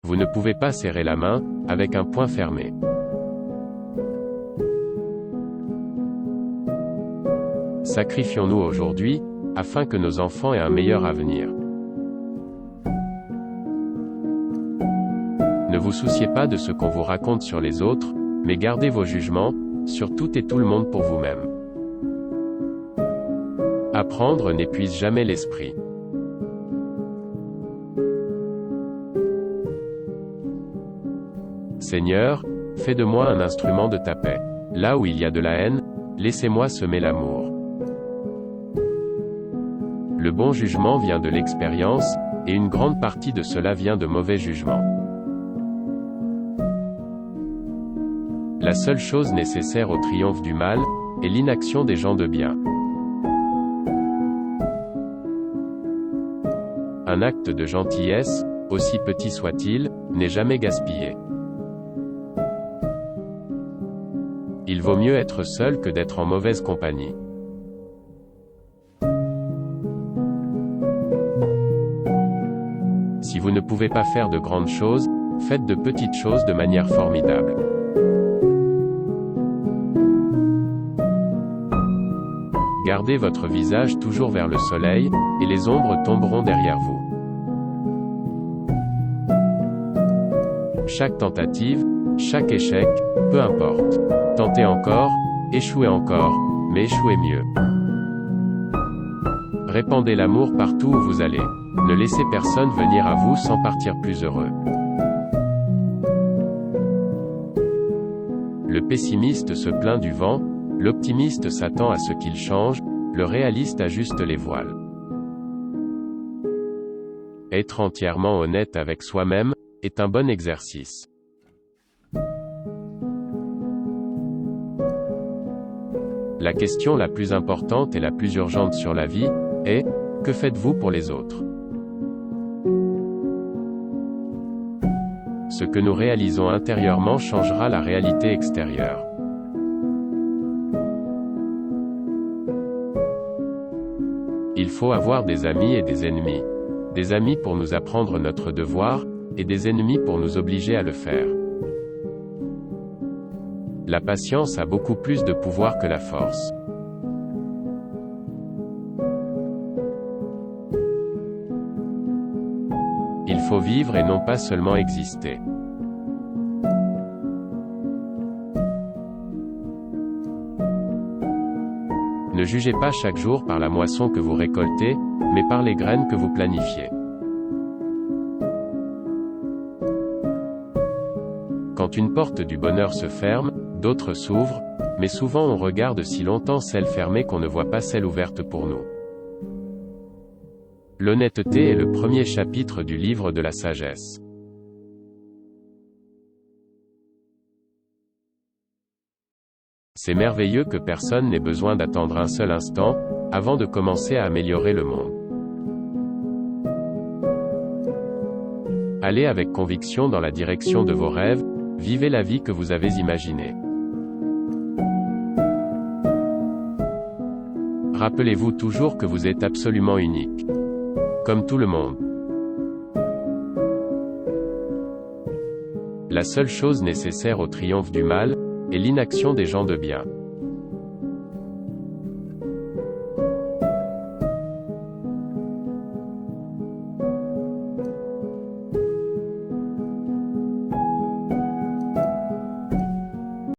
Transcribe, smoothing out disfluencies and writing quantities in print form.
Vous ne pouvez pas serrer la main, avec un poing fermé. Sacrifions-nous aujourd'hui, afin que nos enfants aient un meilleur avenir. Ne vous souciez pas de ce qu'on vous raconte sur les autres, mais gardez vos jugements, sur tout et tout le monde pour vous-même. Apprendre n'épuise jamais l'esprit. Seigneur, fais de moi un instrument de ta paix. Là où il y a de la haine, laissez-moi semer l'amour. Le bon jugement vient de l'expérience, et une grande partie de cela vient de mauvais jugements. La seule chose nécessaire au triomphe du mal, est l'inaction des gens de bien. Un acte de gentillesse, aussi petit soit-il, n'est jamais gaspillé. Il vaut mieux être seul que d'être en mauvaise compagnie. Si vous ne pouvez pas faire de grandes choses, faites de petites choses de manière formidable. Gardez votre visage toujours vers le soleil, et les ombres tomberont derrière vous. Chaque tentative, chaque échec, peu importe. Tentez encore, échouez encore, mais échouez mieux. Répandez l'amour partout où vous allez. Ne laissez personne venir à vous sans partir plus heureux. Le pessimiste se plaint du vent, l'optimiste s'attend à ce qu'il change, le réaliste ajuste les voiles. Être entièrement honnête avec soi-même, est un bon exercice. La question la plus importante et la plus urgente sur la vie, est, que faites-vous pour les autres? Ce que nous réalisons intérieurement changera la réalité extérieure. Il faut avoir des amis et des ennemis. Des amis pour nous apprendre notre devoir, et des ennemis pour nous obliger à le faire. La patience a beaucoup plus de pouvoir que la force. Il faut vivre et non pas seulement exister. Ne jugez pas chaque jour par la moisson que vous récoltez, mais par les graines que vous planifiez. Quand une porte du bonheur se ferme, d'autres s'ouvrent, mais souvent on regarde si longtemps celle fermée qu'on ne voit pas celle ouverte pour nous. L'honnêteté est le premier chapitre du livre de la sagesse. C'est merveilleux que personne n'ait besoin d'attendre un seul instant, avant de commencer à améliorer le monde. Allez avec conviction dans la direction de vos rêves, vivez la vie que vous avez imaginée. Rappelez-vous toujours que vous êtes absolument unique. Comme tout le monde. La seule chose nécessaire au triomphe du mal, est l'inaction des gens de bien.